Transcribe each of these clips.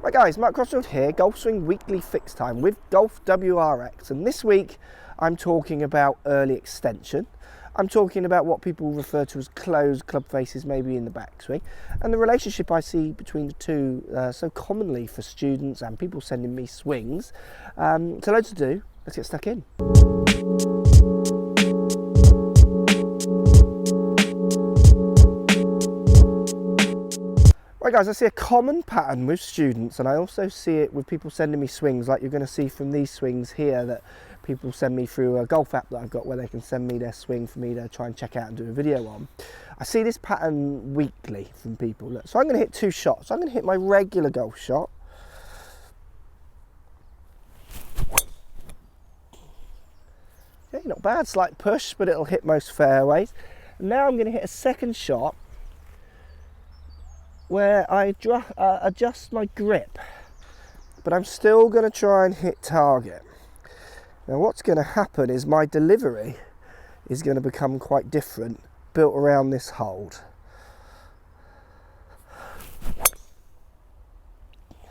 Right guys, Mark Crossfield here, Golf Swing Weekly Fix Time with Golf WRX, and this week I'm talking about early extension. I'm talking about what people refer to as closed club faces, maybe in the backswing, and the relationship I see between the two so commonly for students and people sending me swings. So loads to do, let's get stuck in. Right guys, I see a common pattern with students, and I also see it with people sending me swings, like you're going to see from these swings here that people send me through a golf app that I've got where they can send me their swing for me to try and check out and do a video on. I see this pattern weekly from people. Look, so I'm going to hit two shots. I'm going to hit my regular golf shot. Okay, not bad, slight push, but it'll hit most fairways. And now I'm going to hit a second shot where I adjust my grip, but I'm still going to try and hit target. Now what's going to happen is my delivery is going to become quite different, built around this hold.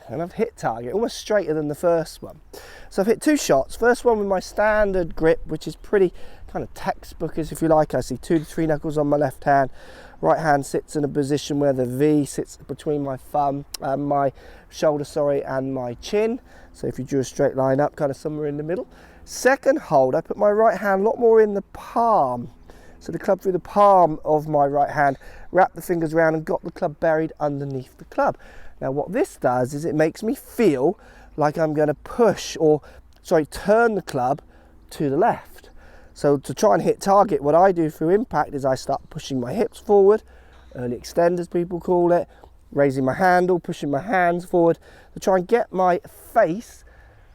And I've hit target, almost straighter than the first one. So I've hit two shots. First one with my standard grip, which is pretty kind of textbookish if you like. I see 2 to 3 knuckles on my left hand. Right hand sits in a position where the V sits between my thumb, my shoulder, and my chin. So if you drew a straight line up, kind of somewhere in the middle. Second hold, I put my right hand a lot more in the palm. So the club through the palm of my right hand, wrap the fingers around and got the club buried underneath the club. Now what this does is it makes me feel like I'm going to turn the club to the left. So to try and hit target, what I do through impact is I start pushing my hips forward, early extend as people call it, raising my handle, pushing my hands forward to try and get my face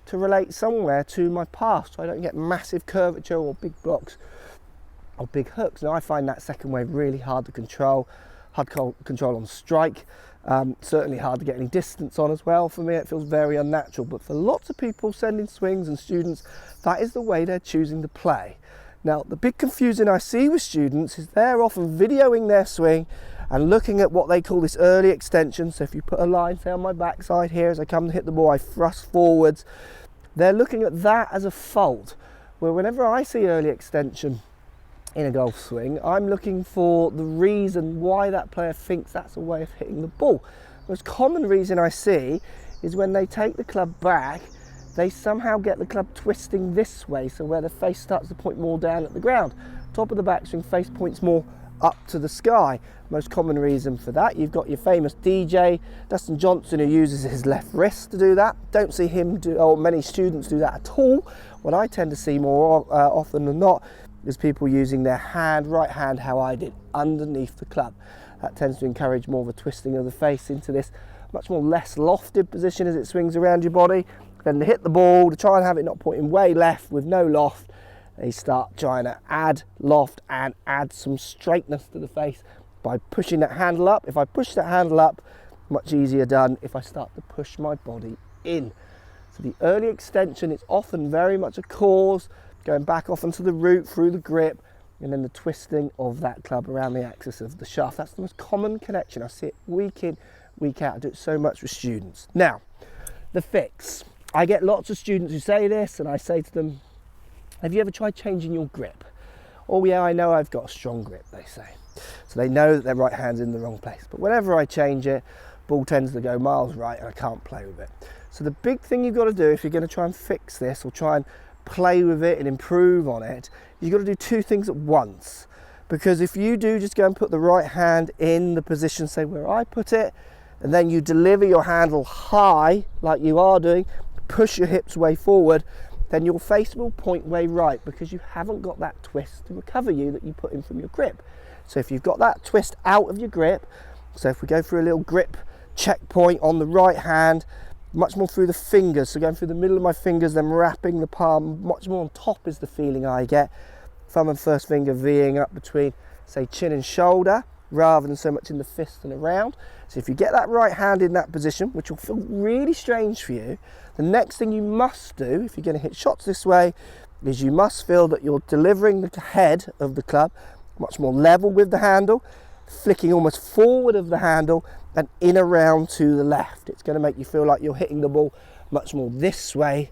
to relate somewhere to my path so I don't get massive curvature or big blocks or big hooks. Now I find that second wave really hard to control, control on strike, certainly hard to get any distance on as well. For me it feels very unnatural, but for lots of people sending swings and students, that is the way they're choosing to play. Now the big confusion I see with students is they're often videoing their swing and looking at what they call this early extension. So if you put a line, say on my backside here, as I come to hit the ball I thrust forwards, they're looking at that as a fault, where whenever I see early extension in a golf swing, I'm looking for the reason why that player thinks that's a way of hitting the ball. The most common reason I see is when they take the club back, they somehow get the club twisting this way, so where the face starts to point more down at the ground. Top of the backswing, face points more up to the sky. Most common reason for that, you've got your famous DJ, Dustin Johnson, who uses his left wrist to do that. Don't see him do, or many students do that at all. What I tend to see more often than not is people using their right hand, how I did, underneath the club. That tends to encourage more of a twisting of the face into this much more less lofted position as it swings around your body. Then to hit the ball, to try and have it not pointing way left with no loft, they start trying to add loft and add some straightness to the face by pushing that handle up. If I push that handle up, much easier done if I start to push my body in. So the early extension is often very much a cause, going back off onto the root through the grip, and then the twisting of that club around the axis of the shaft. That's the most common connection. I see it week in, week out. I do it so much with students. Now, the fix. I get lots of students who say this, and I say to them, have you ever tried changing your grip? Oh yeah, I know I've got a strong grip, they say. So they know that their right hand's in the wrong place. But whenever I change it, ball tends to go miles right and I can't play with it. So the big thing you've got to do if you're going to try and fix this or try and play with it and improve on it, you've got to do two things at once. Because if you do just go and put the right hand in the position, say where I put it, and then you deliver your handle high like you are doing, push your hips way forward, then your face will point way right because you haven't got that twist to recover you that you put in from your grip. So if you've got that twist out of your grip, so if we go through a little grip checkpoint on the right hand, much more through the fingers, so going through the middle of my fingers, then wrapping the palm, much more on top is the feeling I get. Thumb and first finger V'ing up between, say, chin and shoulder, rather than so much in the fist and around. So if you get that right hand in that position, which will feel really strange for you, the next thing you must do, if you're going to hit shots this way, is you must feel that you're delivering the head of the club much more level with the handle. flicking almost forward of the handle and in around to the left. It's going to make you feel like you're hitting the ball much more this way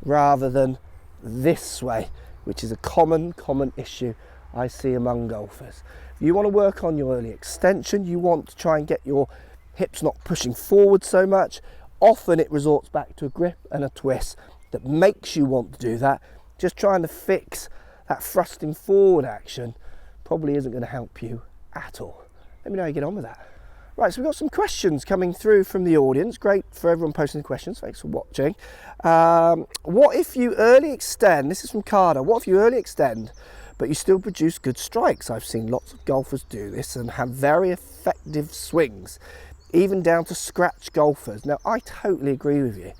rather than this way, which is a common issue I see among golfers. If you want to work on your early extension, you want to try and get your hips not pushing forward so much, often it resorts back to a grip and a twist that makes you want to do that. Just trying to fix that thrusting forward action probably isn't going to help you at all. Let me know how you get on with that. Right, so we've got some questions coming through from the audience. Great for everyone posting the questions. Thanks for watching. What if you early extend? This is from Carter. What if you early extend, but you still produce good strikes? I've seen lots of golfers do this and have very effective swings, even down to scratch golfers. Now, I totally agree with you.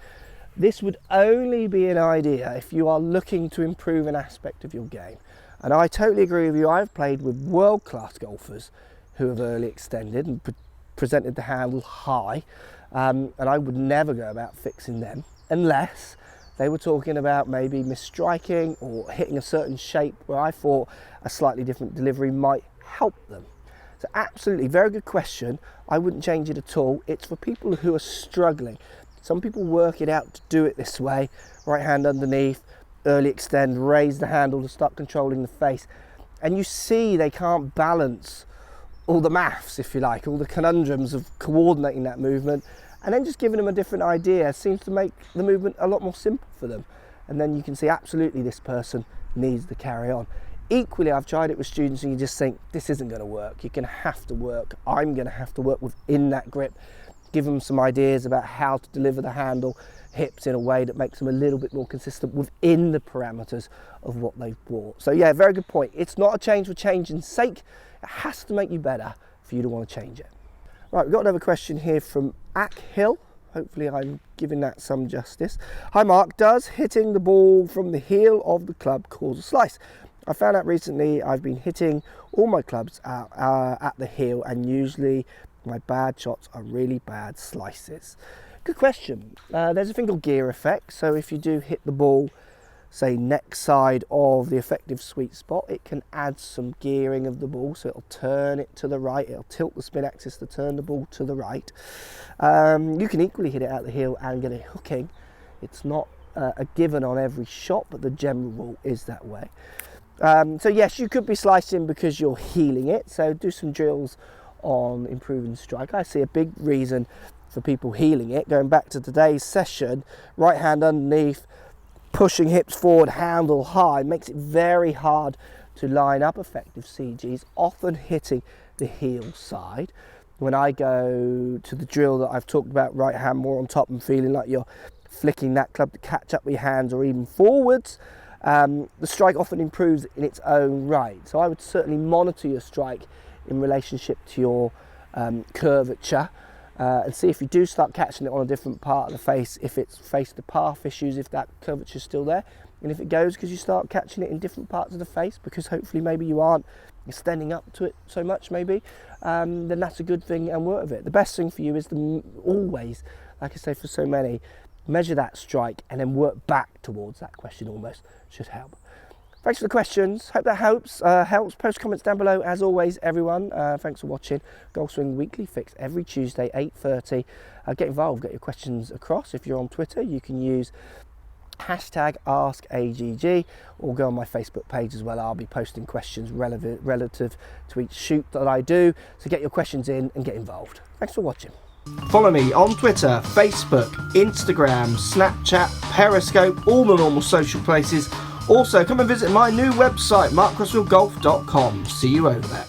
This would only be an idea if you are looking to improve an aspect of your game. And I totally agree with you. I've played with world-class golfers who have early extended and presented the handle high, and I would never go about fixing them unless they were talking about maybe misstriking or hitting a certain shape where I thought a slightly different delivery might help them. So absolutely, very good question. I wouldn't change it at all. It's for people who are struggling. Some people work it out to do it this way, right hand underneath, early extend, raise the handle to start controlling the face, and you see they can't balance all the maths, if you like, all the conundrums of coordinating that movement, and then just giving them a different idea seems to make the movement a lot more simple for them. And then you can see absolutely this person needs to carry on. Equally, I've tried it with students and you just think this isn't going to work. You're going to have to work. I'm going to have to work within that grip, give them some ideas about how to deliver the handle hips in a way that makes them a little bit more consistent within the parameters of what they've bought. So yeah, very good point. It's not a change for changing's sake. It has to make you better for you to want to change it. Right, we've got another question here from Hill. Hopefully I'm giving that some justice. Hi Mark, does hitting the ball from the heel of the club cause a slice? I found out recently I've been hitting all my clubs out, at the heel, and usually my bad shots are really bad slices. Good question. There's a thing called gear effect. So if you do hit the ball, say next side of the effective sweet spot, it can add some gearing of the ball, so it'll turn it to the right, it'll tilt the spin axis to turn the ball to the right. You can equally hit it at the heel and get it hooking. It's not a given on every shot, but the general rule is that way. So yes, you could be slicing because you're heeling it, so do some drills on improving strike. I see a big reason for people heeling it. Going back to today's session, right hand underneath, pushing hips forward, handle high, makes it very hard to line up effective CGs, often hitting the heel side. When I go to the drill that I've talked about, right hand more on top and feeling like you're flicking that club to catch up with your hands or even forwards, the strike often improves in its own right. So I would certainly monitor your strike in relationship to your curvature, and see if you do start catching it on a different part of the face, if it's face to path issues, if that curvature is still there, and if it goes because you start catching it in different parts of the face because hopefully maybe you aren't extending up to it so much maybe, then that's a good thing and work with it. The best thing for you is to always, like I say for so many, measure that strike and then work back towards that question almost. Should help. Thanks for the questions. Hope that helps. Post comments down below as always, everyone. Thanks for watching. Golf Swing Weekly Fix every Tuesday, 8:30. Get involved, get your questions across. If you're on Twitter, you can use hashtag AskAGG or go on my Facebook page as well. I'll be posting questions relative to each shoot that I do. So get your questions in and get involved. Thanks for watching. Follow me on Twitter, Facebook, Instagram, Snapchat, Periscope, all the normal social places. Also, come and visit my new website, markcrossfieldgolf.com. See you over there.